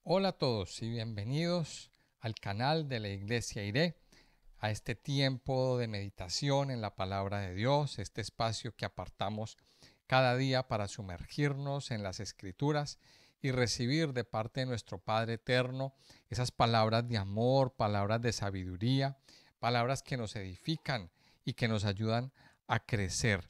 Hola a todos y bienvenidos al canal de la Iglesia Iré, a este tiempo de meditación en la palabra de Dios, este espacio que apartamos cada día para sumergirnos en las Escrituras y recibir de parte de nuestro Padre Eterno esas palabras de amor, palabras de sabiduría, palabras que nos edifican y que nos ayudan a crecer.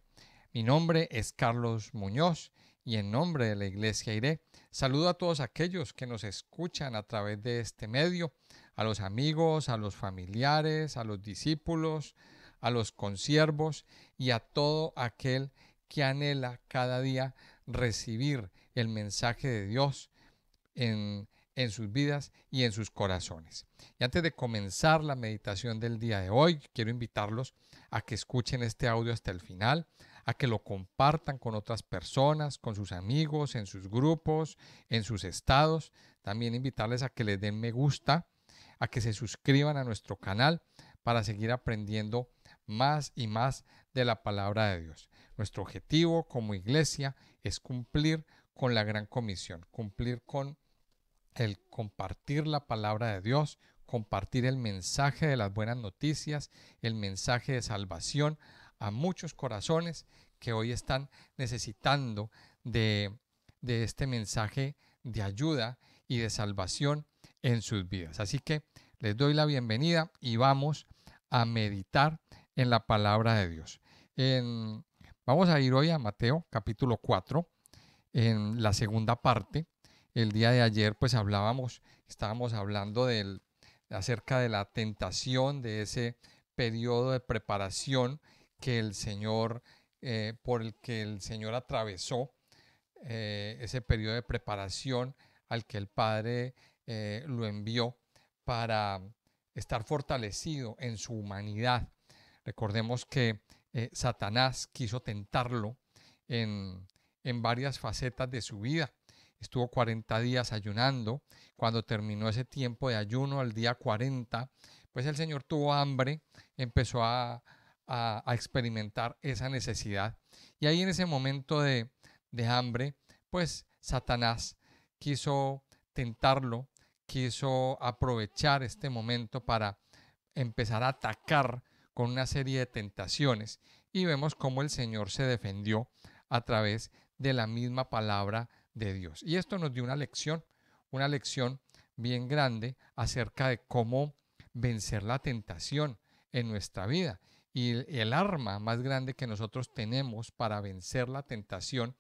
Mi nombre es Carlos Muñoz y en nombre de la Iglesia Iré saludo a todos aquellos que nos escuchan a través de este medio, a los amigos, a los familiares, a los discípulos, a los consiervos y a todo aquel que anhela cada día recibir el mensaje de Dios en sus vidas y en sus corazones. Y antes de comenzar la meditación del día de hoy, quiero invitarlos a que escuchen este audio hasta el final, a que lo compartan con otras personas, con sus amigos, en sus grupos, en sus estados. También invitarles a que les den me gusta, a que se suscriban a nuestro canal para seguir aprendiendo más y más de la palabra de Dios. Nuestro objetivo como iglesia es cumplir con la gran comisión, cumplir con el compartir la palabra de Dios, compartir el mensaje de las buenas noticias, el mensaje de salvación a muchos corazones que hoy están necesitando de este mensaje de ayuda y de salvación en sus vidas. Así que les doy la bienvenida y vamos a meditar en la palabra de Dios. Vamos a ir hoy a Mateo capítulo 4, en la segunda parte. El día de ayer pues estábamos hablando acerca de la tentación, de ese periodo de preparación que el Señor, por el que el Señor atravesó, ese periodo de preparación al que el Padre lo envió para estar fortalecido en su humanidad. Recordemos que Satanás quiso tentarlo en varias facetas de su vida. Estuvo 40 días ayunando. Cuando terminó ese tiempo de ayuno, al día 40, pues el Señor tuvo hambre, empezó a experimentar esa necesidad. Y ahí en ese momento de hambre, pues Satanás quiso tentarlo, quiso aprovechar este momento para empezar a atacar con una serie de tentaciones. Y vemos cómo el Señor se defendió a través de la misma palabra de Dios. Y esto nos dio una lección bien grande acerca de cómo vencer la tentación en nuestra vida. Y el arma más grande que nosotros tenemos para vencer la tentación,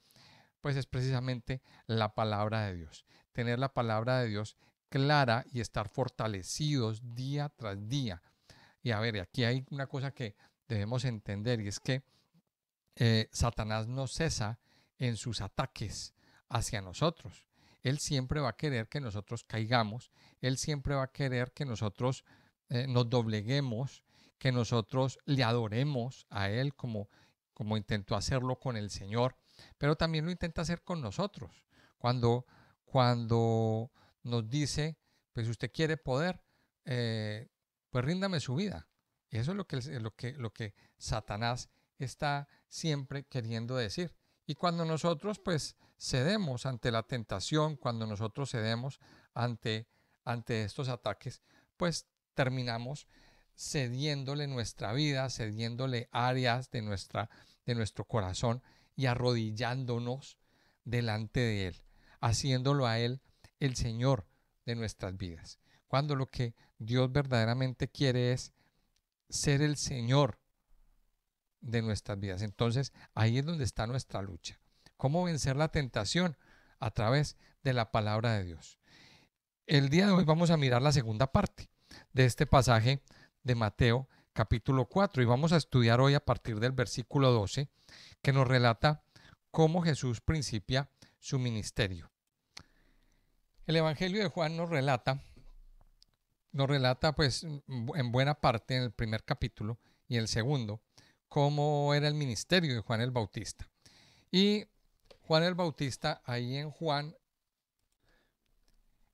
pues es precisamente la palabra de Dios. Tener la palabra de Dios clara y estar fortalecidos día tras día. Y a ver, aquí hay una cosa que debemos entender y es que Satanás no cesa en sus ataques hacia nosotros. Él siempre va a querer que nosotros caigamos, él siempre va a querer que nosotros nos dobleguemos, que nosotros le adoremos a él como intentó hacerlo con el Señor, pero también lo intenta hacer con nosotros. Cuando nos dice, pues si usted quiere poder, pues ríndame su vida. Y eso es lo que Satanás está siempre queriendo decir. Y cuando nosotros pues cedemos ante la tentación, cuando nosotros cedemos ante estos ataques, pues terminamos cediéndole nuestra vida, cediéndole áreas de nuestro corazón y arrodillándonos delante de Él, haciéndolo a Él el Señor de nuestras vidas. Cuando lo que Dios verdaderamente quiere es ser el Señor de nuestras vidas. Entonces, ahí es donde está nuestra lucha. ¿Cómo vencer la tentación? A través de la palabra de Dios. El día de hoy vamos a mirar la segunda parte de este pasaje de Mateo capítulo 4 y vamos a estudiar hoy a partir del versículo 12 que nos relata cómo Jesús principia su ministerio. El Evangelio de Juan nos relata pues en buena parte en el primer capítulo y el segundo cómo era el ministerio de Juan el Bautista. Y Juan el Bautista, ahí en Juan,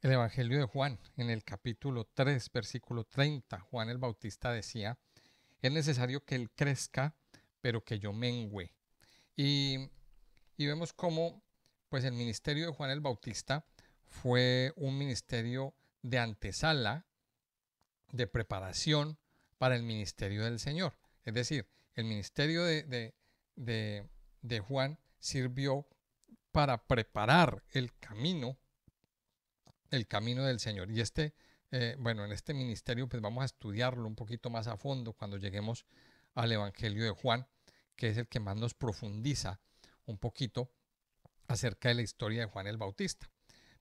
el Evangelio de Juan, en el capítulo 3, versículo 30, Juan el Bautista decía, es necesario que él crezca, pero que yo mengüe. Y vemos cómo pues el ministerio de Juan el Bautista fue un ministerio de antesala, de preparación para el ministerio del Señor. Es decir, el ministerio de Juan sirvió para preparar el camino del Señor. Y en este ministerio pues vamos a estudiarlo un poquito más a fondo cuando lleguemos al Evangelio de Juan, que es el que más nos profundiza un poquito acerca de la historia de Juan el Bautista.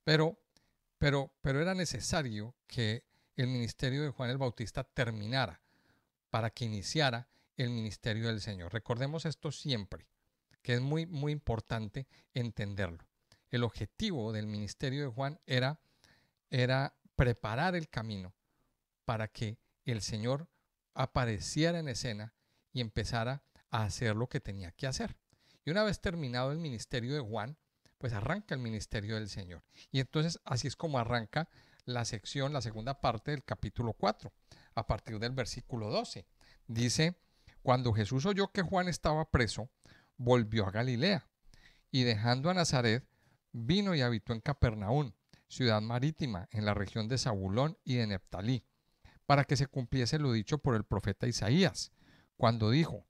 Pero era necesario que el ministerio de Juan el Bautista terminara para que iniciara el ministerio del Señor. Recordemos esto siempre, que es muy, muy importante entenderlo. El objetivo del ministerio de Juan era preparar el camino para que el Señor apareciera en escena y empezara a hacer lo que tenía que hacer. Y una vez terminado el ministerio de Juan, pues arranca el ministerio del Señor. Y entonces así es como arranca la segunda parte del capítulo 4, a partir del versículo 12. Dice: cuando Jesús oyó que Juan estaba preso, volvió a Galilea, y dejando a Nazaret, vino y habitó en Capernaum, ciudad marítima, en la región de Zabulón y de Neftalí, para que se cumpliese lo dicho por el profeta Isaías, cuando dijo: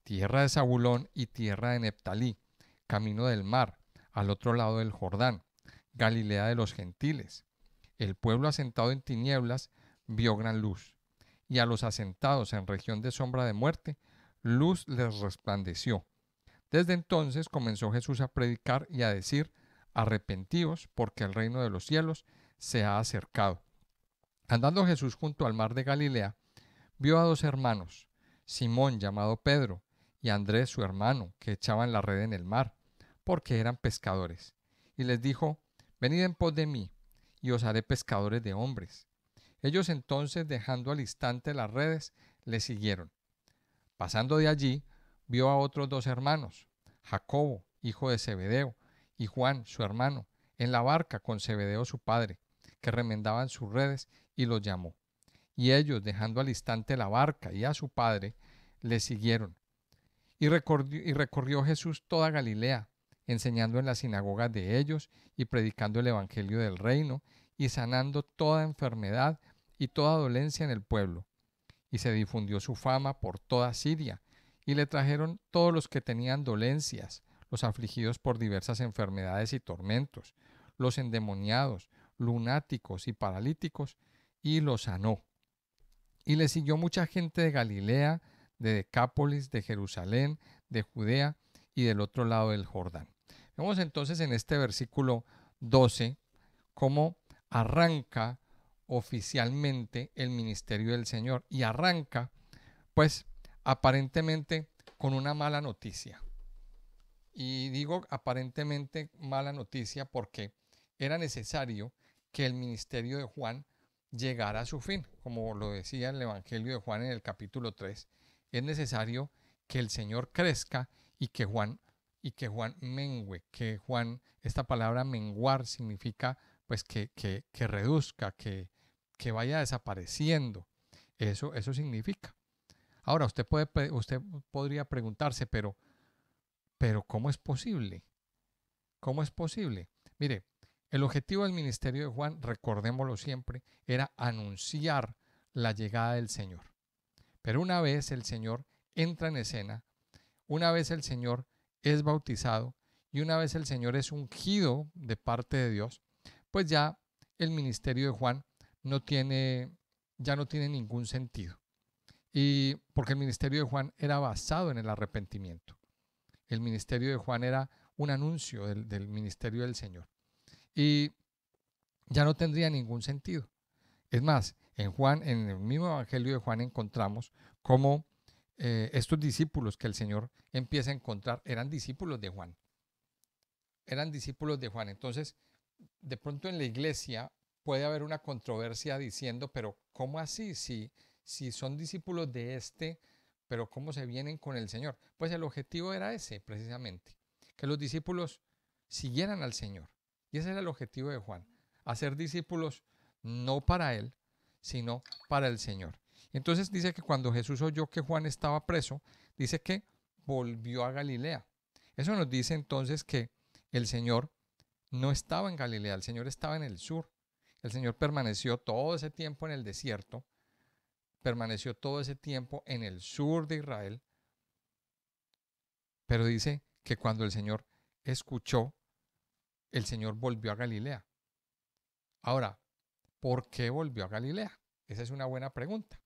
tierra de Zabulón y tierra de Neftalí, camino del mar, al otro lado del Jordán, Galilea de los gentiles. El pueblo asentado en tinieblas vio gran luz, y a los asentados en región de sombra de muerte, luz les resplandeció. Desde entonces comenzó Jesús a predicar y a decir: arrepentíos, porque el reino de los cielos se ha acercado. Andando Jesús junto al mar de Galilea, vio a dos hermanos, Simón llamado Pedro, y Andrés su hermano, que echaban la red en el mar, porque eran pescadores. Y les dijo: venid en pos de mí, y os haré pescadores de hombres. Ellos entonces, dejando al instante las redes, le siguieron. Pasando de allí, vio a otros dos hermanos, Jacobo, hijo de Zebedeo, y Juan, su hermano, en la barca con Zebedeo su padre, que remendaban sus redes, y los llamó. Y ellos, dejando al instante la barca y a su padre, le siguieron. Y recorrió Jesús toda Galilea, enseñando en las sinagogas de ellos y predicando el evangelio del reino y sanando toda enfermedad y toda dolencia en el pueblo. Y se difundió su fama por toda Siria, y le trajeron todos los que tenían dolencias, los afligidos por diversas enfermedades y tormentos, los endemoniados, lunáticos y paralíticos, y los sanó. Y le siguió mucha gente de Galilea, de Decápolis, de Jerusalén, de Judea y del otro lado del Jordán. Vemos entonces en este versículo 12 cómo arranca oficialmente el ministerio del Señor, y arranca pues aparentemente con una mala noticia. Y digo aparentemente mala noticia porque era necesario que el ministerio de Juan llegara a su fin. Como lo decía el Evangelio de Juan en el capítulo 3, es necesario que el Señor crezca y que Juan mengüe, que Juan, esta palabra menguar significa pues que reduzca, que vaya desapareciendo. Eso significa. Ahora, usted podría preguntarse, pero ¿cómo es posible? ¿Cómo es posible? Mire, el objetivo del ministerio de Juan, recordémoslo siempre, era anunciar la llegada del Señor. Pero una vez el Señor entra en escena, una vez el Señor es bautizado y una vez el Señor es ungido de parte de Dios, pues ya el ministerio de Juan ya no tiene ningún sentido. Y porque el ministerio de Juan era basado en el arrepentimiento. El ministerio de Juan era un anuncio del ministerio del Señor. Y ya no tendría ningún sentido. Es más, en el mismo Evangelio de Juan encontramos cómo estos discípulos que el Señor empieza a encontrar eran discípulos de Juan. Eran discípulos de Juan. Entonces, de pronto en la iglesia puede haber una controversia diciendo, pero ¿cómo así? Si son discípulos de pero ¿cómo se vienen con el Señor? Pues el objetivo era ese, precisamente, que los discípulos siguieran al Señor. Y ese era el objetivo de Juan, hacer discípulos no para él, sino para el Señor. Entonces dice que cuando Jesús oyó que Juan estaba preso, dice que volvió a Galilea. Eso nos dice entonces que el Señor no estaba en Galilea, el Señor estaba en el sur. El Señor permaneció todo ese tiempo en el desierto, permaneció todo ese tiempo en el sur de Israel, pero dice que cuando el Señor escuchó, el Señor volvió a Galilea. Ahora, ¿por qué volvió a Galilea? Esa es una buena pregunta.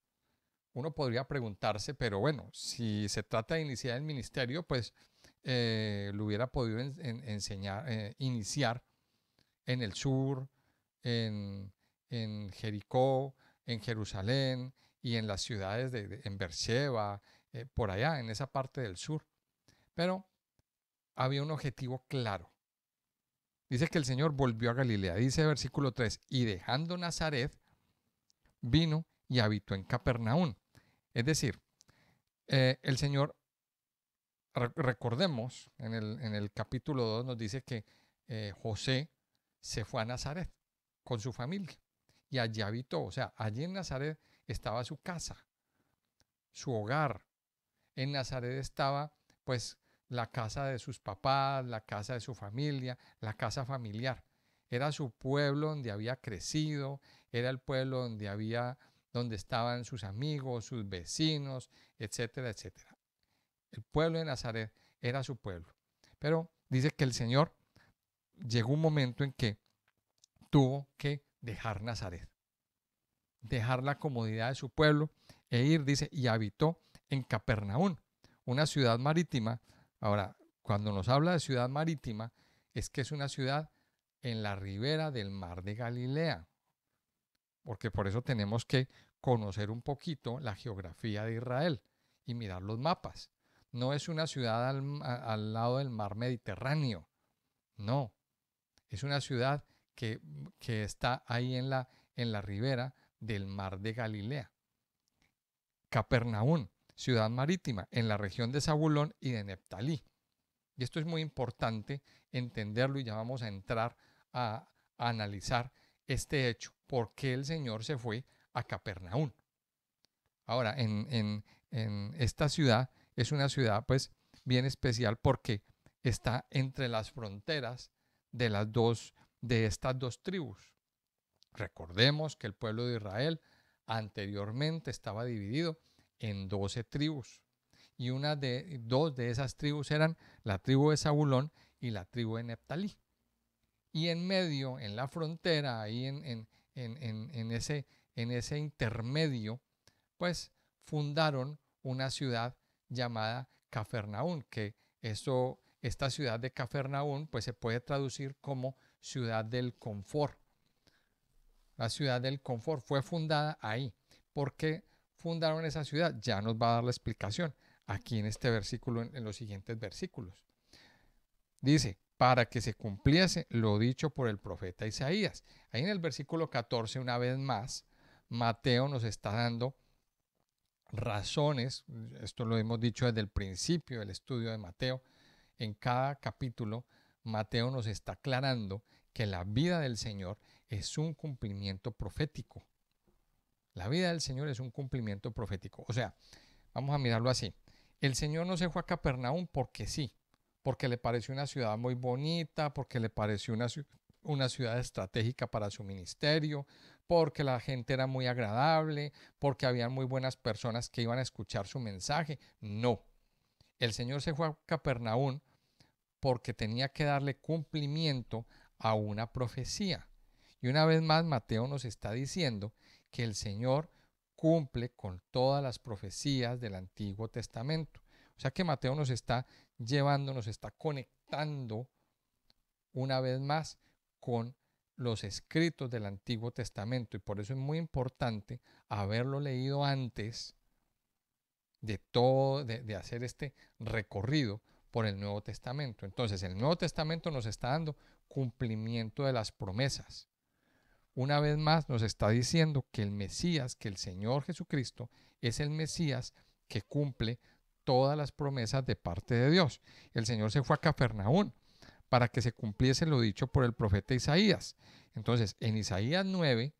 Uno podría preguntarse, pero bueno, si se trata de iniciar el ministerio, pues lo hubiera podido iniciar en el sur, en, en Jericó, en Jerusalén y en las ciudades en Beersheba, por allá, en esa parte del sur. Pero había un objetivo claro. Dice que el Señor volvió a Galilea. Dice versículo 3, y dejando Nazaret, vino y habitó en Capernaum. Es decir, el Señor, recordemos, en el capítulo 2 nos dice que José se fue a Nazaret con su familia y allí habitó. O sea, allí en Nazaret estaba su casa, su hogar. En Nazaret estaba pues la casa de sus papás, la casa de su familia, la casa familiar. Era su pueblo donde había crecido, era el pueblo donde estaban sus amigos, sus vecinos, etcétera, etcétera. El pueblo de Nazaret era su pueblo. Pero dice que el Señor llegó un momento en que tuvo que dejar Nazaret, dejar la comodidad de su pueblo e ir, dice, y habitó en Capernaum, una ciudad marítima. Ahora, cuando nos habla de ciudad marítima, es que es una ciudad en la ribera del mar de Galilea, porque por eso tenemos que conocer un poquito la geografía de Israel y mirar los mapas. No es una ciudad al lado del mar Mediterráneo, no, es una ciudad que está ahí en la ribera del mar de Galilea. Capernaum, ciudad marítima, en la región de Zabulón y de Neftalí. Y esto es muy importante entenderlo y ya vamos a entrar a analizar este hecho. ¿Por qué el Señor se fue a Capernaum? Ahora, en esta ciudad es una ciudad pues bien especial porque está entre las fronteras de estas dos tribus. Recordemos que el pueblo de Israel anteriormente estaba dividido en 12 tribus y dos de esas tribus eran la tribu de Zabulón y la tribu de Neftalí. Y en medio, en la frontera, ahí en ese intermedio, pues fundaron una ciudad llamada Capernaum, que esta ciudad de Capernaum pues se puede traducir como ciudad del confort. La ciudad del confort fue fundada ahí. ¿Por qué fundaron esa ciudad? Ya nos va a dar la explicación aquí en este versículo, en los siguientes versículos. Dice, para que se cumpliese lo dicho por el profeta Isaías. Ahí en el versículo 14, una vez más, Mateo nos está dando razones, esto lo hemos dicho desde el principio del estudio de Mateo. En cada capítulo, Mateo nos está aclarando que la vida del Señor es un cumplimiento profético. La vida del Señor es un cumplimiento profético. O sea, vamos a mirarlo así. El Señor no se fue a Capernaum porque sí, porque le pareció una ciudad muy bonita, porque le pareció una ciudad estratégica para su ministerio, porque la gente era muy agradable, porque había muy buenas personas que iban a escuchar su mensaje. No, el Señor se fue a Capernaum porque tenía que darle cumplimiento a una profecía. Y una vez más Mateo nos está diciendo que el Señor cumple con todas las profecías del Antiguo Testamento. O sea que Mateo nos está llevando, nos está conectando una vez más con los escritos del Antiguo Testamento. Y por eso es muy importante haberlo leído antes de hacer este recorrido por el Nuevo Testamento. Entonces, el Nuevo Testamento nos está dando cumplimiento de las promesas. Una vez más nos está diciendo que el Mesías, que el Señor Jesucristo, es el Mesías que cumple todas las promesas de parte de Dios. El Señor se fue a Capernaum para que se cumpliese lo dicho por el profeta Isaías. Entonces, en Isaías 9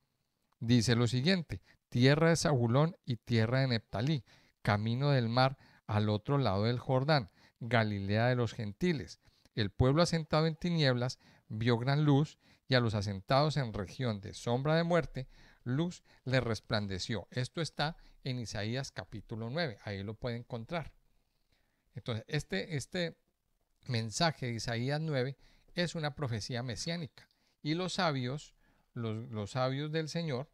dice lo siguiente: tierra de Zabulón y tierra de Neftalí, camino del mar al otro lado del Jordán, Galilea de los gentiles. El pueblo asentado en tinieblas vio gran luz, y a los asentados en región de sombra de muerte, luz les resplandeció. Esto está en Isaías capítulo 9, ahí lo puede encontrar. Entonces, este mensaje de Isaías 9 es una profecía mesiánica. Y los sabios, los sabios del Señor,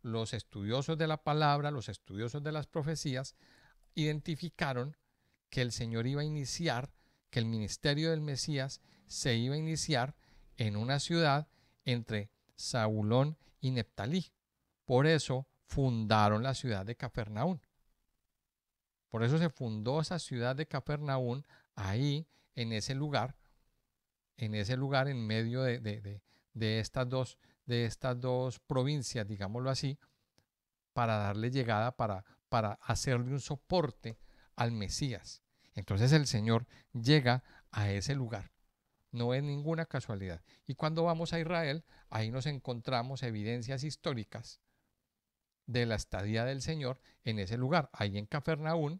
los estudiosos de la palabra, los estudiosos de las profecías, identificaron que el Señor iba a iniciar, que el ministerio del Mesías se iba a iniciar en una ciudad entre Zabulón y Neftalí. Por eso fundaron la ciudad de Capernaum. Por eso se fundó esa ciudad de Capernaum ahí, en ese lugar en medio de estas dos provincias, digámoslo así, para darle llegada, para hacerle un soporte al Mesías. Entonces el Señor llega a ese lugar. No es ninguna casualidad. Y cuando vamos a Israel, ahí nos encontramos evidencias históricas de la estadía del Señor en ese lugar. Ahí en Capernaum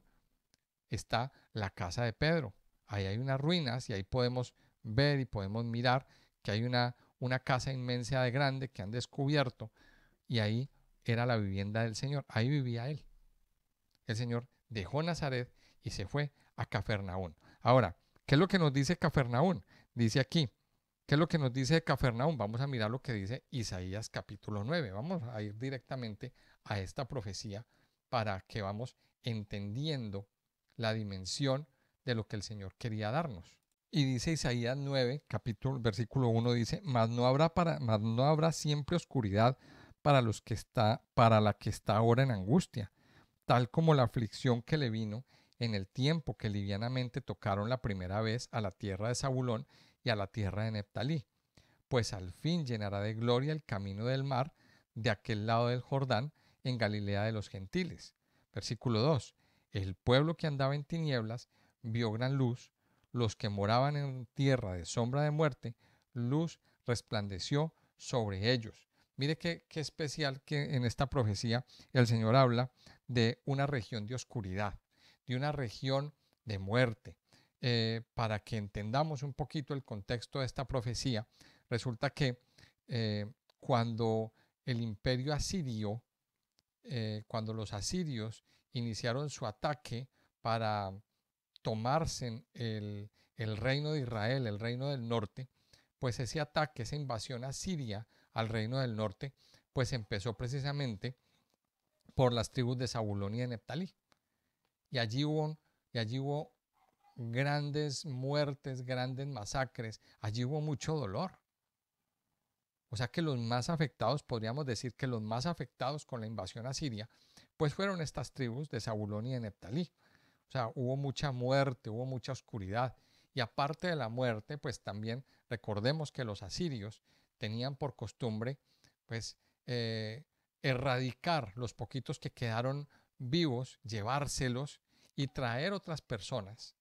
está la casa de Pedro. Ahí hay unas ruinas y ahí podemos ver y podemos mirar que hay una casa inmensa de grande que han descubierto, y ahí era la vivienda del Señor. Ahí vivía él. El Señor dejó Nazaret y se fue a Capernaum. Ahora, ¿qué es lo que nos dice Capernaum? Dice aquí, ¿qué es lo que nos dice de Capernaum? Vamos a mirar lo que dice Isaías capítulo 9. Vamos a ir directamente a esta profecía para que vamos entendiendo la dimensión de lo que el Señor quería darnos. Y dice Isaías 9, versículo 1, dice, mas no habrá siempre oscuridad para la que está ahora en angustia, tal como la aflicción que le vino en el tiempo que livianamente tocaron la primera vez a la tierra de Zabulón y a la tierra de Neftalí, pues al fin llenará de gloria el camino del mar de aquel lado del Jordán, en Galilea de los gentiles. Versículo 2. El pueblo que andaba en tinieblas vio gran luz, los que moraban en tierra de sombra de muerte, luz resplandeció sobre ellos. Mire qué especial que en esta profecía el Señor habla de una región de oscuridad, de una región de muerte. Para que entendamos un poquito el contexto de esta profecía, resulta que cuando el imperio asirio, cuando los asirios iniciaron su ataque para tomarse el reino de Israel, el reino del norte, pues ese ataque, esa invasión asiria al reino del norte, pues empezó precisamente por las tribus de Zabulón y de Neftalí. Y allí hubo grandes muertes, grandes masacres, allí hubo mucho dolor. O sea que los más afectados, podríamos decir que los más afectados con la invasión asiria, pues fueron estas tribus de Zabulón y de Neftalí. O sea, hubo mucha muerte, hubo mucha oscuridad. Y aparte de la muerte, pues también recordemos que los asirios tenían por costumbre, pues, erradicar los poquitos que quedaron vivos, llevárselos y traer otras personas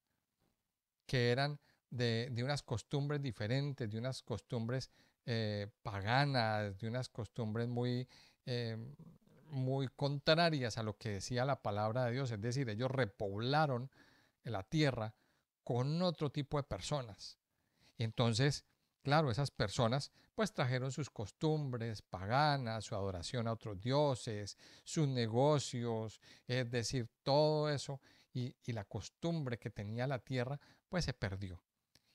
que eran de unas costumbres diferentes, de unas costumbres paganas, de unas costumbres muy contrarias a lo que decía la palabra de Dios. Es decir, ellos repoblaron la tierra con otro tipo de personas. Y entonces, claro, esas personas pues trajeron sus costumbres paganas, su adoración a otros dioses, sus negocios, es decir, todo eso, y la costumbre que tenía la tierra pues se perdió.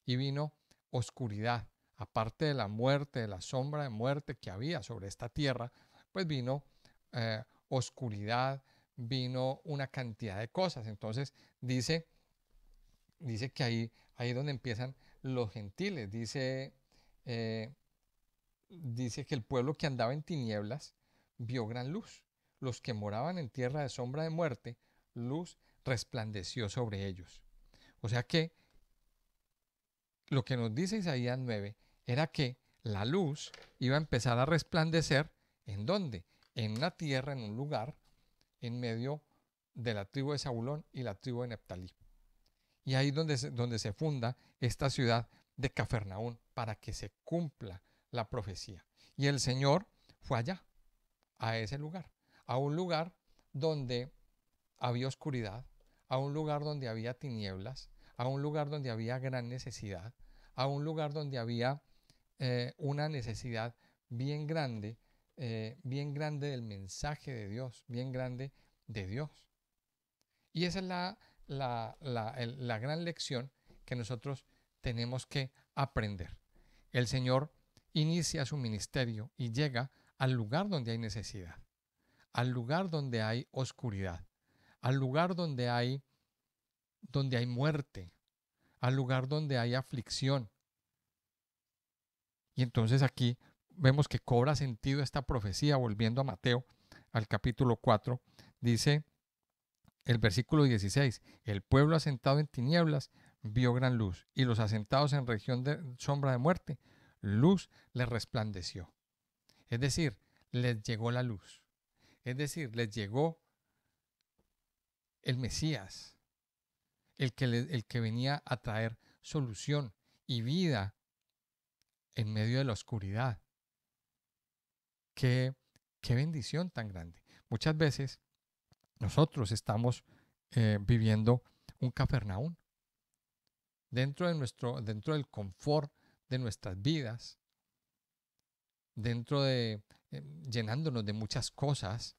Y vino oscuridad, aparte de la muerte, de la sombra de muerte que había sobre esta tierra, pues vino oscuridad, vino una cantidad de cosas. Entonces dice que ahí es donde empiezan los gentiles. Dice que el pueblo que andaba en tinieblas vio gran luz. Los que moraban en tierra de sombra de muerte, luz resplandeció sobre ellos. O sea que lo que nos dice Isaías 9 era que la luz iba a empezar a resplandecer. ¿En dónde? En una tierra, en un lugar, en medio de la tribu de Zabulón y la tribu de Neftalí. Y ahí donde se funda esta ciudad de Capernaum, para que se cumpla la profecía. Y el Señor fue allá, a ese lugar, a un lugar donde había oscuridad, a un lugar donde había tinieblas, a un lugar donde había gran necesidad, a un lugar donde había una necesidad bien grande del mensaje de Dios, bien grande de Dios. Y esa es la gran lección que nosotros tenemos que aprender. El Señor inicia su ministerio y llega al lugar donde hay necesidad, al lugar donde hay oscuridad, al lugar donde hay muerte, al lugar donde hay aflicción. Y entonces aquí vemos que cobra sentido esta profecía, volviendo a Mateo, al capítulo 4, dice el versículo 16, el pueblo asentado en tinieblas vio gran luz, y los asentados en región de sombra de muerte, luz les resplandeció. Es decir, les llegó la luz. Es decir, les llegó el Mesías, el que venía a traer solución y vida en medio de la oscuridad. Qué bendición tan grande. Muchas veces nosotros estamos viviendo un Cafarnaún dentro del confort de nuestras vidas, dentro de llenándonos de muchas cosas,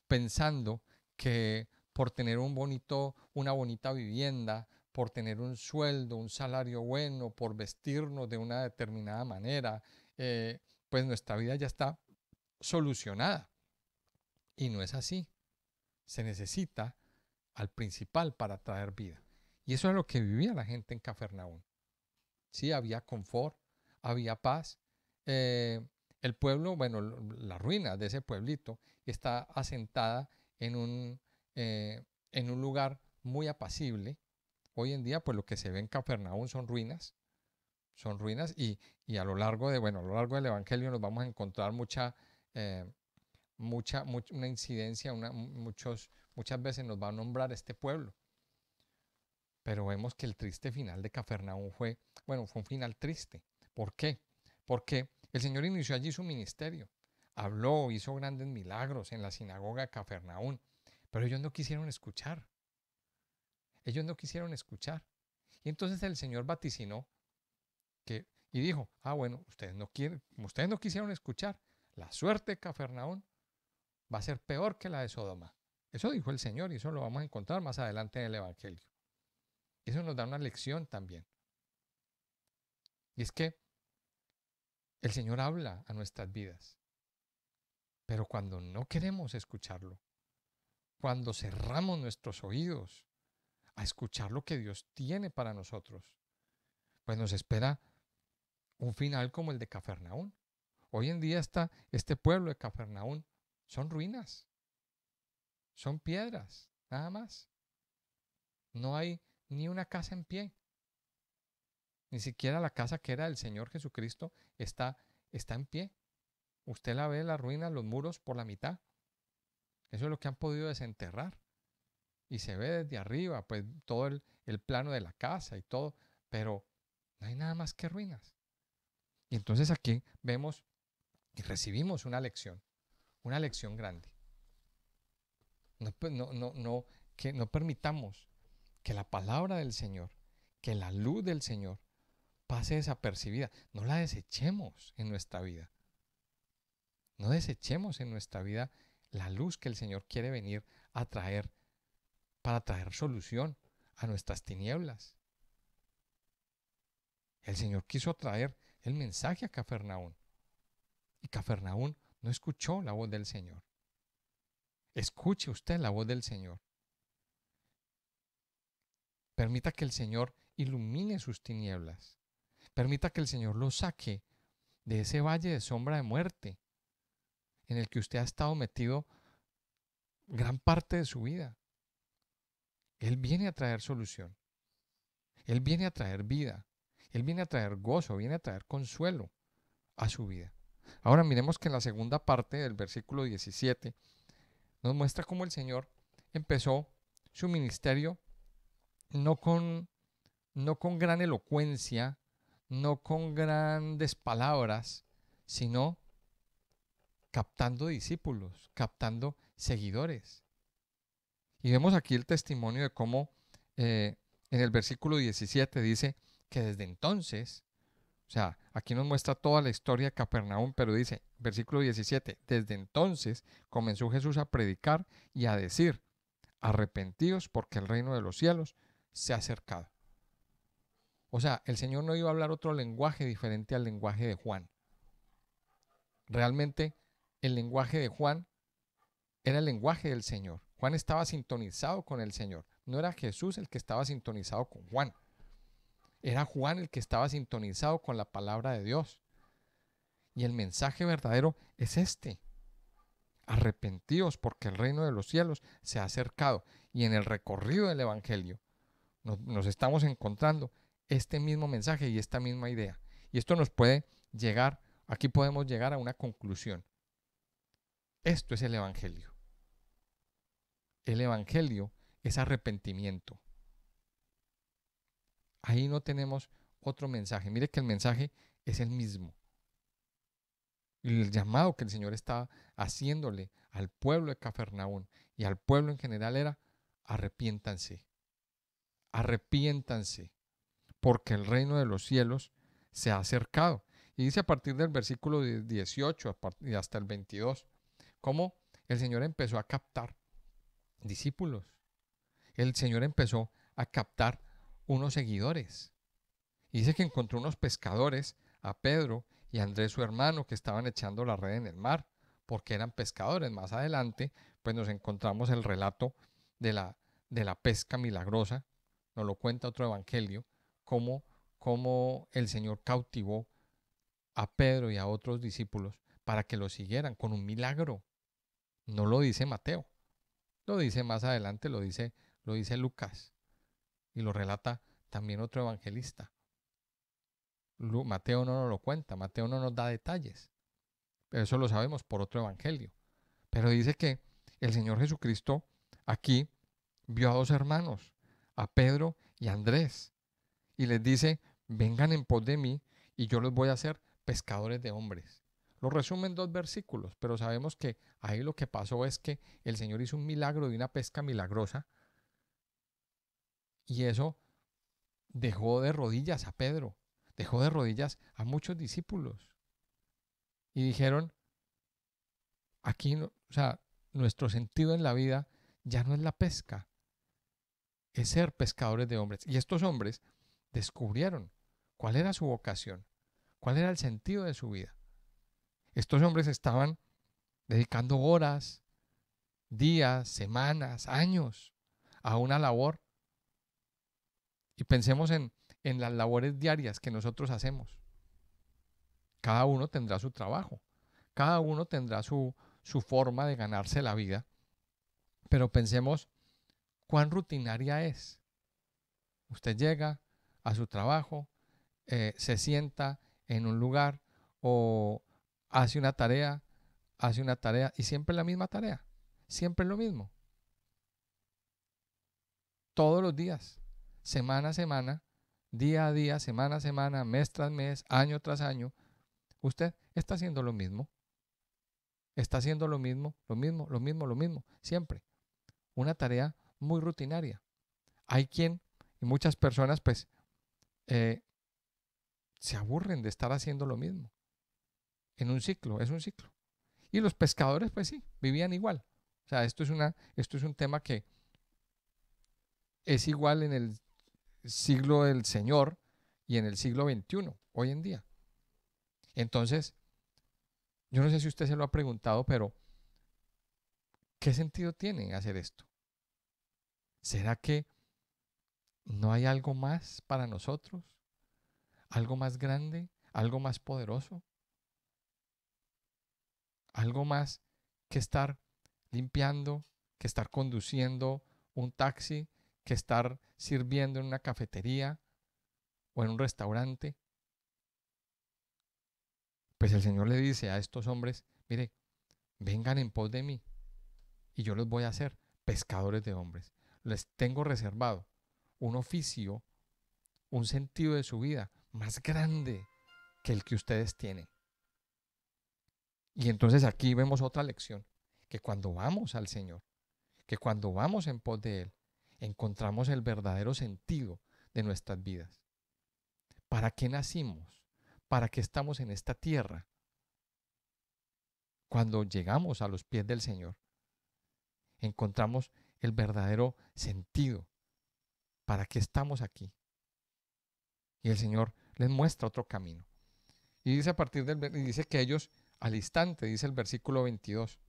pensando que por tener una bonita vivienda, por tener un sueldo, un salario bueno, por vestirnos de una determinada manera, pues nuestra vida ya está solucionada. Y no es así. Se necesita al principal para traer vida. Y eso es lo que vivía la gente en Cafarnaún. Sí, había confort, había paz. El pueblo, bueno, la ruina de ese pueblito está asentada en un lugar muy apacible. Hoy en día, pues lo que se ve en Cafarnaún son ruinas y a lo largo del Evangelio nos vamos a encontrar una incidencia, muchas veces nos va a nombrar este pueblo. Pero vemos que el triste final de Cafarnaún fue un final triste. ¿Por qué? Porque el Señor inició allí su ministerio. Habló, hizo grandes milagros en la sinagoga de Cafarnaún. Pero ellos no quisieron escuchar. Ellos no quisieron escuchar. Y entonces el Señor vaticinó y dijo, bueno, ustedes no quisieron escuchar. La suerte de Cafarnaún va a ser peor que la de Sodoma. Eso dijo el Señor y eso lo vamos a encontrar más adelante en el Evangelio. Eso nos da una lección también. Y es que el Señor habla a nuestras vidas. Pero cuando no queremos escucharlo, cuando cerramos nuestros oídos a escuchar lo que Dios tiene para nosotros, pues nos espera un final como el de Cafarnaún. Hoy en día este pueblo de Cafarnaún son ruinas, son piedras, nada más. No hay ni una casa en pie. Ni siquiera la casa que era del Señor Jesucristo está en pie. Usted la ve, las ruinas, los muros por la mitad. Eso es lo que han podido desenterrar. Y se ve desde arriba, pues todo el plano de la casa y todo, pero no hay nada más que ruinas. Y entonces aquí vemos y recibimos una lección grande. Que no permitamos que la palabra del Señor, que la luz del Señor pase desapercibida. No la desechemos en nuestra vida. No desechemos en nuestra vida la luz que el Señor quiere venir a traer para traer solución a nuestras tinieblas. El Señor quiso traer el mensaje a Cafarnaún y Cafarnaún no escuchó la voz del Señor. Escuche usted la voz del Señor. Permita que el Señor ilumine sus tinieblas. Permita que el Señor lo saque de ese valle de sombra de muerte en el que usted ha estado metido gran parte de su vida. Él viene a traer solución. Él viene a traer vida. Él viene a traer gozo, viene a traer consuelo a su vida. Ahora miremos que en la segunda parte del versículo 17 nos muestra cómo el Señor empezó su ministerio no con gran elocuencia, no con grandes palabras, sino captando discípulos, captando seguidores. Y vemos aquí el testimonio de cómo en el versículo 17 dice que desde entonces O sea, aquí nos muestra toda la historia de Capernaum, pero dice, versículo 17, desde entonces comenzó Jesús a predicar y a decir, arrepentíos porque el reino de los cielos se ha acercado. O sea, el Señor no iba a hablar otro lenguaje diferente al lenguaje de Juan. Realmente el lenguaje de Juan era el lenguaje del Señor. Juan estaba sintonizado con el Señor. No era Jesús el que estaba sintonizado con Juan. Era Juan el que estaba sintonizado con la palabra de Dios. Y el mensaje verdadero es este. Arrepentíos porque el reino de los cielos se ha acercado. Y en el recorrido del Evangelio nos estamos encontrando este mismo mensaje y esta misma idea. Y esto nos puede llegar, aquí podemos llegar a una conclusión. Esto es el Evangelio. El Evangelio es arrepentimiento. Ahí no tenemos otro mensaje. Mire que el mensaje es el mismo. Y el llamado que el Señor estaba haciéndole al pueblo de Cafarnaún y al pueblo en general era: arrepiéntanse, arrepiéntanse, porque el reino de los cielos se ha acercado. Y dice a partir del versículo 18 y hasta el 22, cómo el Señor empezó a captar discípulos. El Señor empezó a captar unos seguidores. Y dice que encontró unos pescadores, a Pedro y a Andrés su hermano, que estaban echando la red en el mar, porque eran pescadores. Más adelante, pues nos encontramos el relato de la pesca milagrosa, nos lo cuenta otro evangelio, cómo el Señor cautivó a Pedro y a otros discípulos para que lo siguieran con un milagro. No lo dice Mateo, lo dice más adelante, lo dice Lucas, y lo relata también otro evangelista. Mateo no nos lo cuenta, Mateo no nos da detalles, pero eso lo sabemos por otro evangelio. Pero dice que el Señor Jesucristo aquí vio a dos hermanos, a Pedro y a Andrés, y les dice: vengan en pos de mí y yo los voy a hacer pescadores de hombres. Lo resume en 2 versículos, pero sabemos que ahí lo que pasó es que el Señor hizo un milagro de una pesca milagrosa, y eso dejó de rodillas a Pedro, dejó de rodillas a muchos discípulos. Y dijeron: aquí, o sea, nuestro sentido en la vida ya no es la pesca, es ser pescadores de hombres. Y estos hombres descubrieron cuál era su vocación, cuál era el sentido de su vida. Estos hombres estaban dedicando horas, días, semanas, años a una labor. Y pensemos en las labores diarias que nosotros hacemos. Cada uno tendrá su trabajo, cada uno tendrá su forma de ganarse la vida, pero pensemos cuán rutinaria es. Usted llega a su trabajo, se sienta en un lugar o hace una tarea y siempre la misma tarea, siempre lo mismo. Todos los días, semana a semana, día a día, semana a semana, mes tras mes, año tras año, usted está haciendo lo mismo. Está haciendo lo mismo, siempre. Una tarea muy rutinaria. Hay quien, y muchas personas, pues, se aburren de estar haciendo lo mismo. En un ciclo, es un ciclo. Y los pescadores, pues sí, vivían igual. O sea, esto es un tema que es igual en el siglo del Señor y en el siglo XXI, hoy en día. Entonces, yo no sé si usted se lo ha preguntado, pero ¿qué sentido tiene hacer esto? ¿Será que no hay algo más para nosotros? ¿Algo más grande? ¿Algo más poderoso? ¿Algo más que estar limpiando, que estar conduciendo un taxi, que estar sirviendo en una cafetería o en un restaurante? Pues el Señor le dice a estos hombres: mire, vengan en pos de mí y yo los voy a hacer pescadores de hombres. Les tengo reservado un oficio, un sentido de su vida más grande que el que ustedes tienen. Y entonces aquí vemos otra lección, que cuando vamos al Señor, que cuando vamos en pos de Él, encontramos el verdadero sentido de nuestras vidas. ¿Para qué nacimos? ¿para qué estamos en esta tierra? Cuando llegamos a los pies del Señor, encontramos el verdadero sentido. ¿Para qué estamos aquí? Y el Señor les muestra otro camino. Y dice dice que ellos al instante, dice el versículo 22,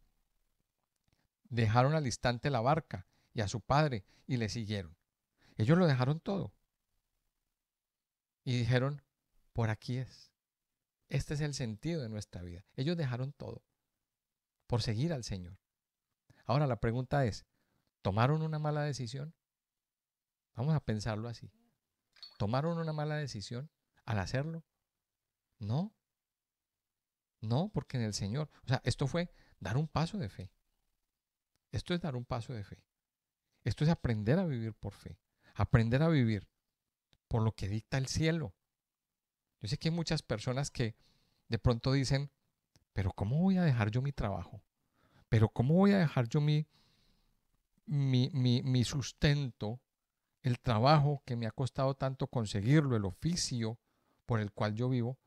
dejaron al instante la barca y a su padre y le siguieron. Ellos lo dejaron todo y dijeron, por aquí es. Este es el sentido de nuestra vida. Ellos dejaron todo por seguir al Señor. Ahora la pregunta es, ¿tomaron una mala decisión? Vamos a pensarlo así. ¿Tomaron una mala decisión al hacerlo? No, no, porque en el Señor, o sea, esto fue dar un paso de fe. Esto es dar un paso de fe. Esto es aprender a vivir por fe. Aprender a vivir por lo que dicta el cielo. Yo sé que hay muchas personas que de pronto dicen, pero ¿cómo voy a dejar yo mi trabajo? ¿Pero cómo voy a dejar yo mi sustento, el trabajo que me ha costado tanto conseguirlo, el oficio por el cual yo vivo,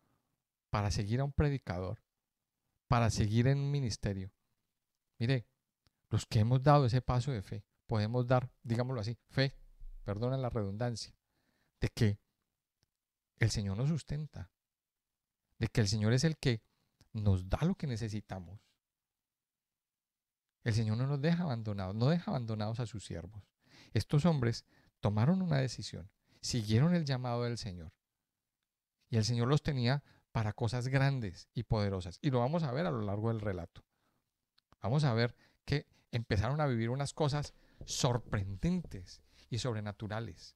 para seguir a un predicador, para seguir en un ministerio? Mire, los que hemos dado ese paso de fe, podemos dar, digámoslo así, fe, perdona la redundancia, de que el Señor nos sustenta, de que el Señor es el que nos da lo que necesitamos. El Señor no nos deja abandonados, no deja abandonados a sus siervos. Estos hombres tomaron una decisión, siguieron el llamado del Señor. Y el Señor los tenía para cosas grandes y poderosas. Y lo vamos a ver a lo largo del relato. Vamos a ver que empezaron a vivir unas cosas sorprendentes y sobrenaturales.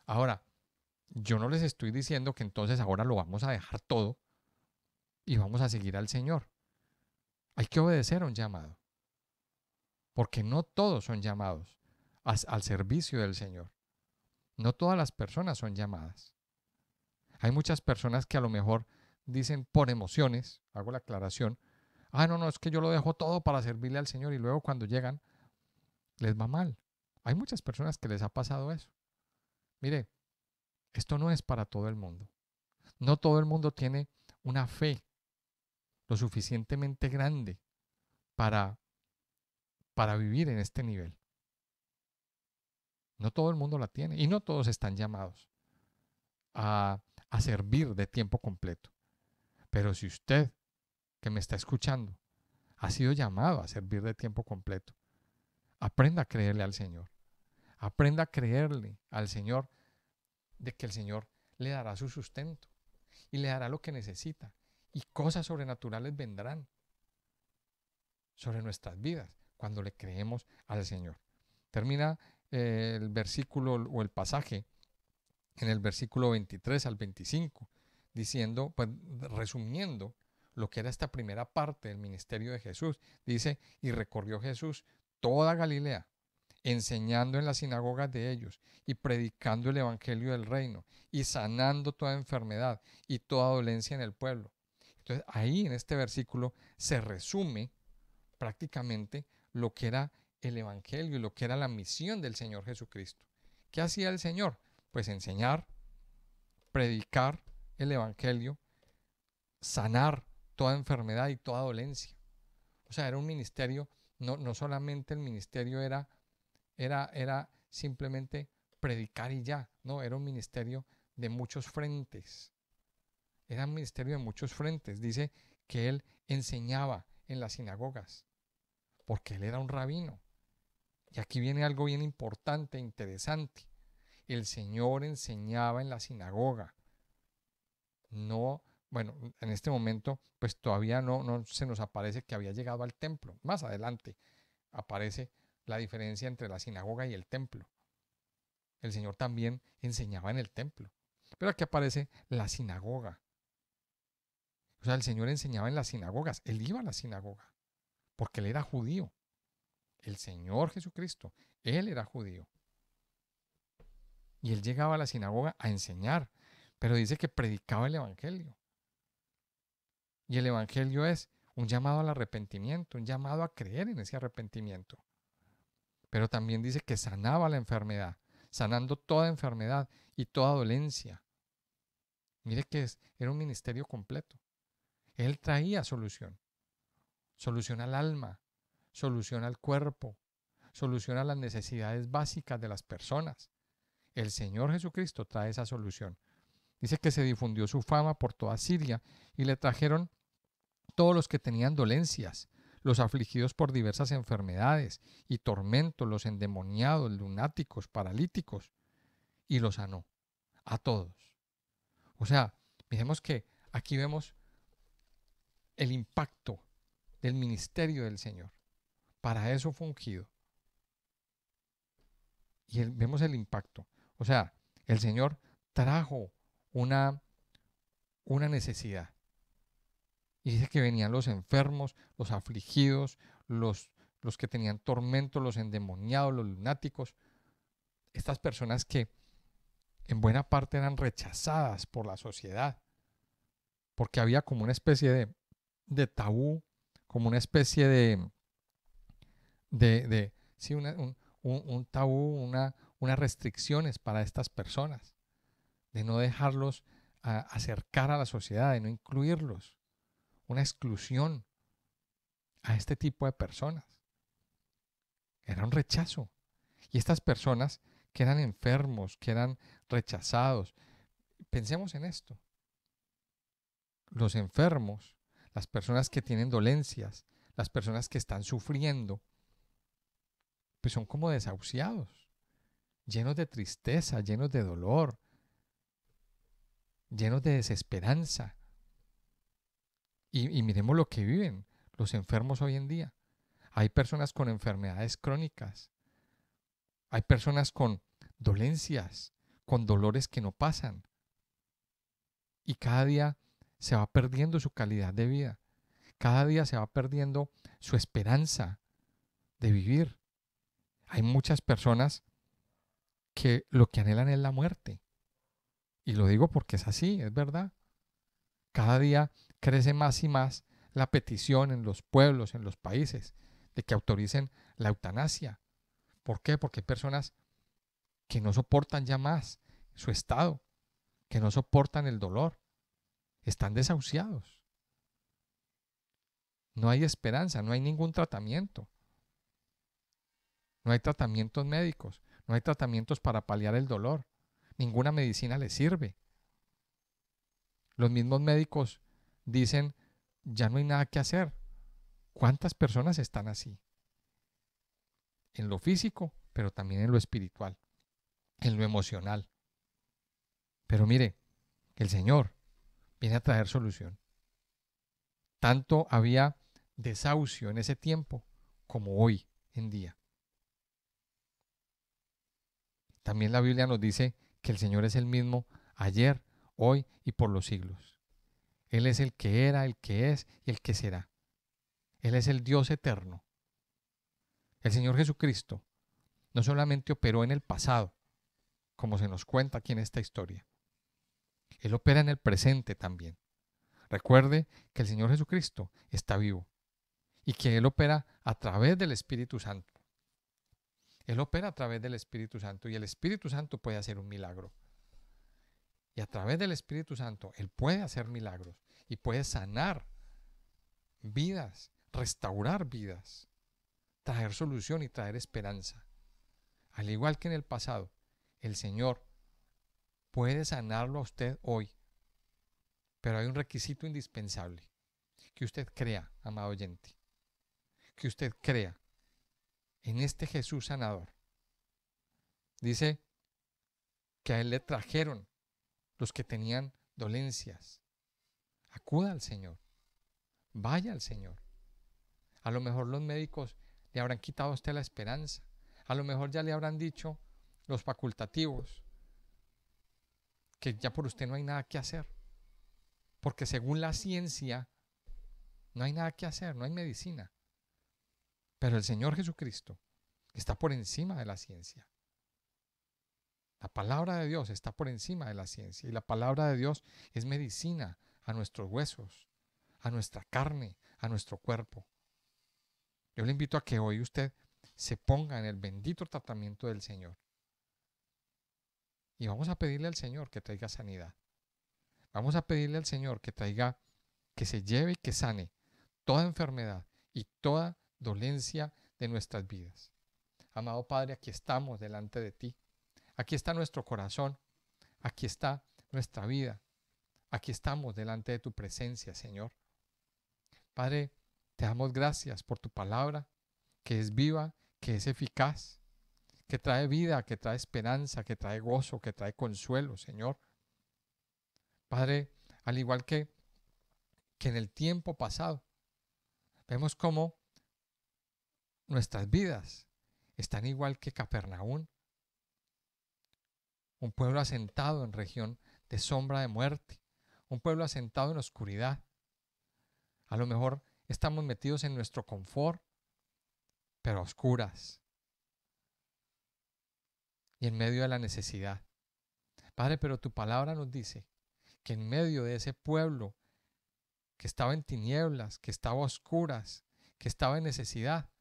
Ahora, yo no les estoy diciendo que entonces ahora lo vamos a dejar todo y vamos a seguir al Señor. Hay que obedecer a un llamado, porque no todos son llamados al servicio del Señor. No todas las personas son llamadas. Hay muchas personas que a lo mejor dicen por emociones, hago la aclaración, no, es que yo lo dejo todo para servirle al Señor y luego cuando llegan les va mal. Hay muchas personas que les ha pasado eso. Mire, esto no es para todo el mundo. No todo el mundo tiene una fe lo suficientemente grande para, para vivir en este nivel. No todo el mundo la tiene y no todos están llamados a servir de tiempo completo. Pero si usted que me está escuchando ha sido llamado a servir de tiempo completo, aprenda a creerle al Señor. Aprenda a creerle al Señor de que el Señor le dará su sustento y le dará lo que necesita. Y cosas sobrenaturales vendrán sobre nuestras vidas cuando le creemos al Señor. Termina el versículo o el pasaje en el versículo 23 al 25, diciendo, pues resumiendo lo que era esta primera parte del ministerio de Jesús. Dice, y recorrió Jesús toda Galilea, enseñando en las sinagogas de ellos y predicando el evangelio del reino y sanando toda enfermedad y toda dolencia en el pueblo. Entonces ahí en este versículo se resume prácticamente lo que era el evangelio y lo que era la misión del Señor Jesucristo. ¿Qué hacía el Señor? Pues enseñar, predicar el evangelio, sanar toda enfermedad y toda dolencia. O sea, era un ministerio, no solamente el ministerio era simplemente predicar y ya, no, era un ministerio de muchos frentes. Era un ministerio de muchos frentes. Dice que él enseñaba en las sinagogas, porque él era un rabino. Y aquí viene algo bien importante e interesante. El Señor enseñaba en la sinagoga. No, bueno, en este momento pues todavía no se nos aparece que había llegado al templo. Más adelante aparece la diferencia entre la sinagoga y el templo. El Señor también enseñaba en el templo. Pero aquí aparece la sinagoga. O sea, el Señor enseñaba en las sinagogas. Él iba a la sinagoga porque él era judío. El Señor Jesucristo, él era judío. Y él llegaba a la sinagoga a enseñar, pero dice que predicaba el evangelio. Y el evangelio es un llamado al arrepentimiento, un llamado a creer en ese arrepentimiento. Pero también dice que sanaba la enfermedad, sanando toda enfermedad y toda dolencia. Mire que era un ministerio completo. Él traía solución. Solución al alma, solución al cuerpo, solución a las necesidades básicas de las personas. El Señor Jesucristo trae esa solución. Dice que se difundió su fama por toda Siria y le trajeron todos los que tenían dolencias, los afligidos por diversas enfermedades y tormentos, los endemoniados, lunáticos, paralíticos, y los sanó a todos. O sea, miremos que aquí vemos el impacto del ministerio del Señor. Para eso fue ungido. Y vemos el impacto. O sea, el Señor trajo una necesidad. Y dice que venían los enfermos, los afligidos, los que tenían tormentos, los endemoniados, los lunáticos. Estas personas que en buena parte eran rechazadas por la sociedad. Porque había como una especie de tabú, como una especie sí, un tabú, unas restricciones para estas personas, de no dejarlos acercar a la sociedad, de no incluirlos, una exclusión a este tipo de personas. Era un rechazo. Y estas personas que eran enfermos, que eran rechazados, pensemos en esto. Los enfermos, las personas que tienen dolencias, las personas que están sufriendo, pues son como desahuciados, llenos de tristeza, llenos de dolor, llenos de desesperanza. Y miremos lo que viven los enfermos hoy en día. Hay personas con enfermedades crónicas, hay personas con dolencias, con dolores que no pasan. Y cada día se va perdiendo su calidad de vida. Cada día se va perdiendo su esperanza de vivir. Hay muchas personas que lo que anhelan es la muerte. Y lo digo porque es así, es verdad. Cada día crece más y más la petición en los pueblos, en los países, de que autoricen la eutanasia. ¿Por qué? Porque hay personas que no soportan ya más su estado, que no soportan el dolor, están desahuciados. No hay esperanza, no hay ningún tratamiento. No hay tratamientos médicos, no hay tratamientos para paliar el dolor. Ninguna medicina les sirve. Los mismos médicos dicen, ya no hay nada que hacer. ¿Cuántas personas están así? En lo físico, pero también en lo espiritual, en lo emocional. Pero mire, el Señor viene a traer solución. Tanto había desahucio en ese tiempo como hoy en día. También la Biblia nos dice que el Señor es el mismo ayer, hoy y por los siglos. Él es el que era, el que es y el que será. Él es el Dios eterno. El Señor Jesucristo no solamente operó en el pasado, como se nos cuenta aquí en esta historia. Él opera en el presente también. Recuerde que el Señor Jesucristo está vivo y que Él opera a través del Espíritu Santo. Él opera a través del Espíritu Santo y el Espíritu Santo puede hacer un milagro. Y a través del Espíritu Santo Él puede hacer milagros y puede sanar vidas, restaurar vidas, traer solución y traer esperanza. Al igual que en el pasado, el Señor puede sanarlo a usted hoy. Pero hay un requisito indispensable. Que usted crea, amado oyente. Que usted crea en este Jesús sanador. Dice que a Él le trajeron los que tenían dolencias. Acuda al Señor. Vaya al Señor. A lo mejor los médicos le habrán quitado a usted la esperanza. A lo mejor ya le habrán dicho los facultativos que ya por usted no hay nada que hacer. Porque según la ciencia no hay nada que hacer, no hay medicina. Pero el Señor Jesucristo está por encima de la ciencia. La palabra de Dios está por encima de la ciencia y la palabra de Dios es medicina a nuestros huesos, a nuestra carne, a nuestro cuerpo. Yo le invito a que hoy usted se ponga en el bendito tratamiento del Señor. Y vamos a pedirle al Señor que traiga sanidad. Vamos a pedirle al Señor que traiga, que se lleve y que sane toda enfermedad y toda dolencia de nuestras vidas. Amado Padre, aquí estamos delante de ti. Aquí está nuestro corazón. Aquí está nuestra vida. Aquí estamos delante de tu presencia, Señor. Padre, te damos gracias por tu palabra, que es viva, que es eficaz, que trae vida, que trae esperanza, que trae gozo, que trae consuelo, Señor. Padre, al igual que en el tiempo pasado, vemos cómo nuestras vidas están igual que Capernaum, un pueblo asentado en región de sombra de muerte, un pueblo asentado en oscuridad. A lo mejor estamos metidos en nuestro confort, pero a oscuras y en medio de la necesidad. Padre, pero tu palabra nos dice que en medio de ese pueblo que estaba en tinieblas, que estaba a oscuras, que estaba en necesidad,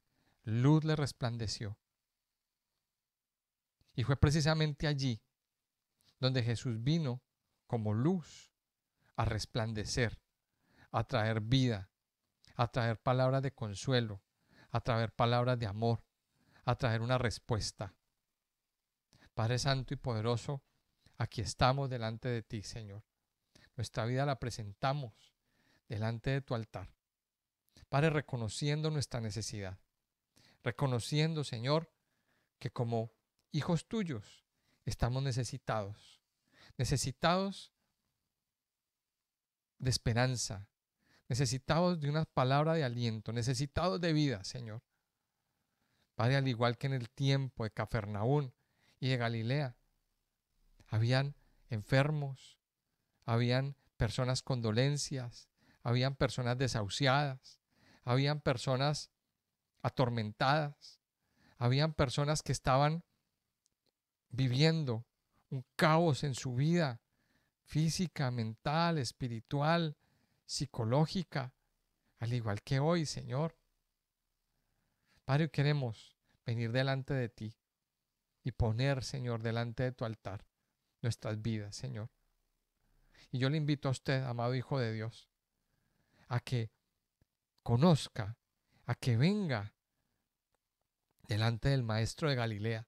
luz le resplandeció. Y fue precisamente allí donde Jesús vino como luz a resplandecer, a traer vida, a traer palabras de consuelo, a traer palabras de amor, a traer una respuesta. Padre Santo y Poderoso, aquí estamos delante de ti, Señor. Nuestra vida la presentamos delante de tu altar. Padre, reconociendo nuestra necesidad, reconociendo, Señor, que como hijos tuyos estamos necesitados de esperanza, necesitados de una palabra de aliento, necesitados de vida, Señor. Padre, al igual que en el tiempo de Cafarnaúm y de Galilea, habían enfermos, habían personas con dolencias, habían personas desahuciadas, habían personas atormentadas, habían personas que estaban viviendo un caos en su vida física, mental, espiritual, psicológica, al igual que hoy, Señor. Padre, queremos venir delante de ti y poner, Señor, delante de tu altar nuestras vidas, Señor. Y yo le invito a usted, amado Hijo de Dios, a que conozca, a que venga delante del Maestro de Galilea,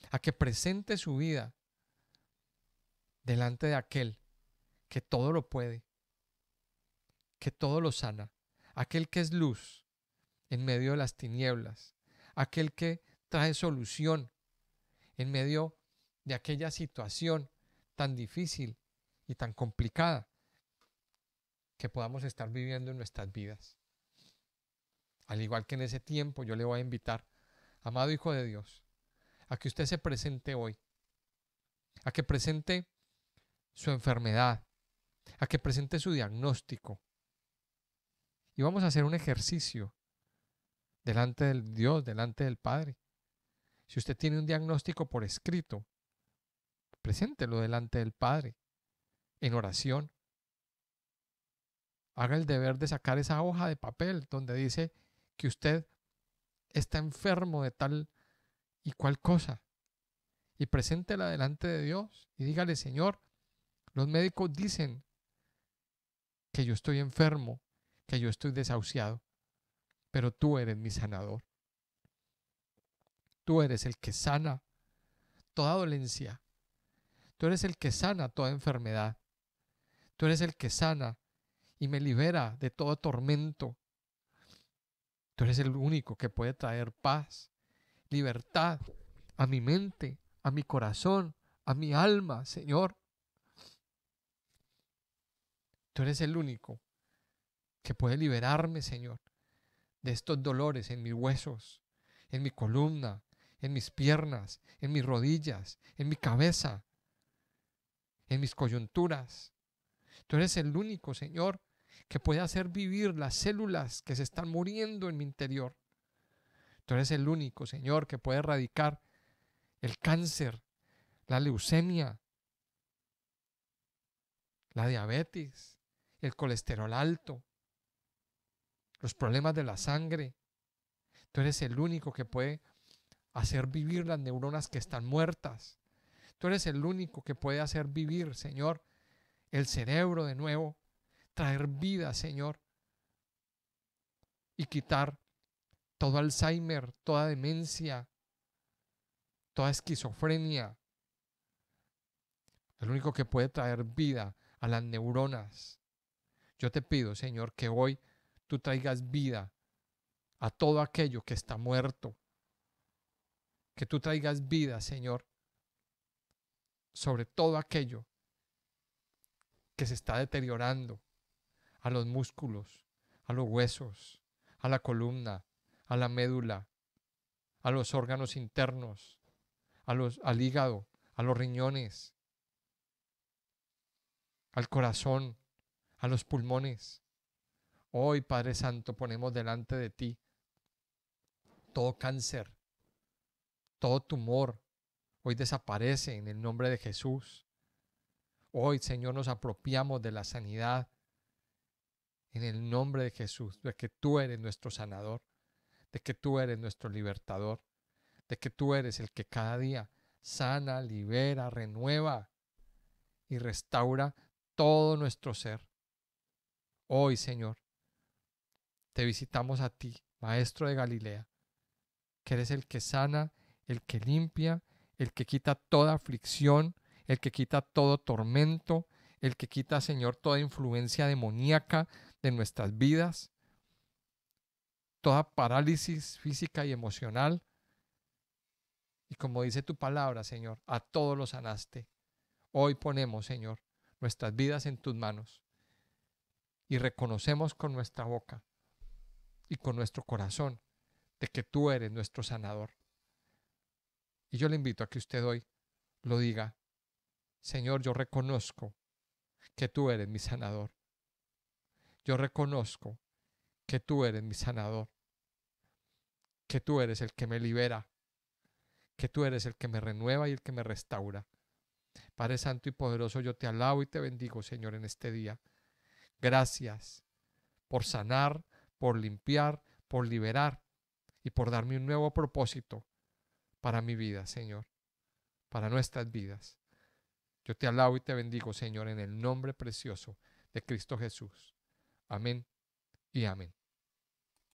a que presente su vida delante de aquel que todo lo puede, que todo lo sana, aquel que es luz en medio de las tinieblas, aquel que trae solución en medio de aquella situación tan difícil y tan complicada que podamos estar viviendo en nuestras vidas. Al igual que en ese tiempo, yo le voy a invitar, amado Hijo de Dios, a que usted se presente hoy, a que presente su enfermedad, a que presente su diagnóstico. Y vamos a hacer un ejercicio delante del Dios, delante del Padre. Si usted tiene un diagnóstico por escrito, preséntelo delante del Padre en oración. Haga el deber de sacar esa hoja de papel donde dice que usted está enfermo de tal y cual cosa. Y preséntela delante de Dios y dígale: Señor, los médicos dicen que yo estoy enfermo, que yo estoy desahuciado, pero tú eres mi sanador. Tú eres el que sana toda dolencia. Tú eres el que sana toda enfermedad. Tú eres el que sana y me libera de todo tormento. Tú eres el único que puede traer paz, libertad a mi mente, a mi corazón, a mi alma, Señor. Tú eres el único que puede liberarme, Señor, de estos dolores en mis huesos, en mi columna, en mis piernas, en mis rodillas, en mi cabeza, en mis coyunturas. Tú eres el único, Señor, que puede hacer vivir las células que se están muriendo en mi interior. Tú eres el único, Señor, que puede erradicar el cáncer, la leucemia, la diabetes, el colesterol alto, los problemas de la sangre. Tú eres el único que puede hacer vivir las neuronas que están muertas. Tú eres el único que puede hacer vivir, Señor, el cerebro de nuevo, traer vida, Señor, y quitar todo Alzheimer, toda demencia, toda esquizofrenia. El único que puede traer vida a las neuronas. Yo te pido, Señor, que hoy tú traigas vida a todo aquello que está muerto. Que tú traigas vida, Señor, sobre todo aquello que se está deteriorando, a los músculos, a los huesos, a la columna, a la médula, a los órganos internos, al hígado, a los riñones, al corazón, a los pulmones. Hoy, Padre Santo, ponemos delante de ti todo cáncer, todo tumor. Hoy desaparece en el nombre de Jesús. Hoy, Señor, nos apropiamos de la sanidad en el nombre de Jesús, de que tú eres nuestro sanador, de que tú eres nuestro libertador, de que tú eres el que cada día sana, libera, renueva y restaura todo nuestro ser. Hoy, Señor, te visitamos a ti, Maestro de Galilea, que eres el que sana, el que limpia, el que quita toda aflicción, el que quita todo tormento, el que quita, Señor, toda influencia demoníaca de nuestras vidas, toda parálisis física y emocional. Y como dice tu palabra, Señor, a todos los sanaste. Hoy ponemos, Señor, nuestras vidas en tus manos y reconocemos con nuestra boca y con nuestro corazón de que tú eres nuestro sanador. Y yo le invito a que usted hoy lo diga: Señor, yo reconozco que tú eres mi sanador. Yo reconozco que tú eres mi sanador, que tú eres el que me libera, que tú eres el que me renueva y el que me restaura. Padre Santo y poderoso, yo te alabo y te bendigo, Señor, en este día. Gracias por sanar, por limpiar, por liberar y por darme un nuevo propósito para mi vida, Señor, para nuestras vidas. Yo te alabo y te bendigo, Señor, en el nombre precioso de Cristo Jesús. Amén y amén.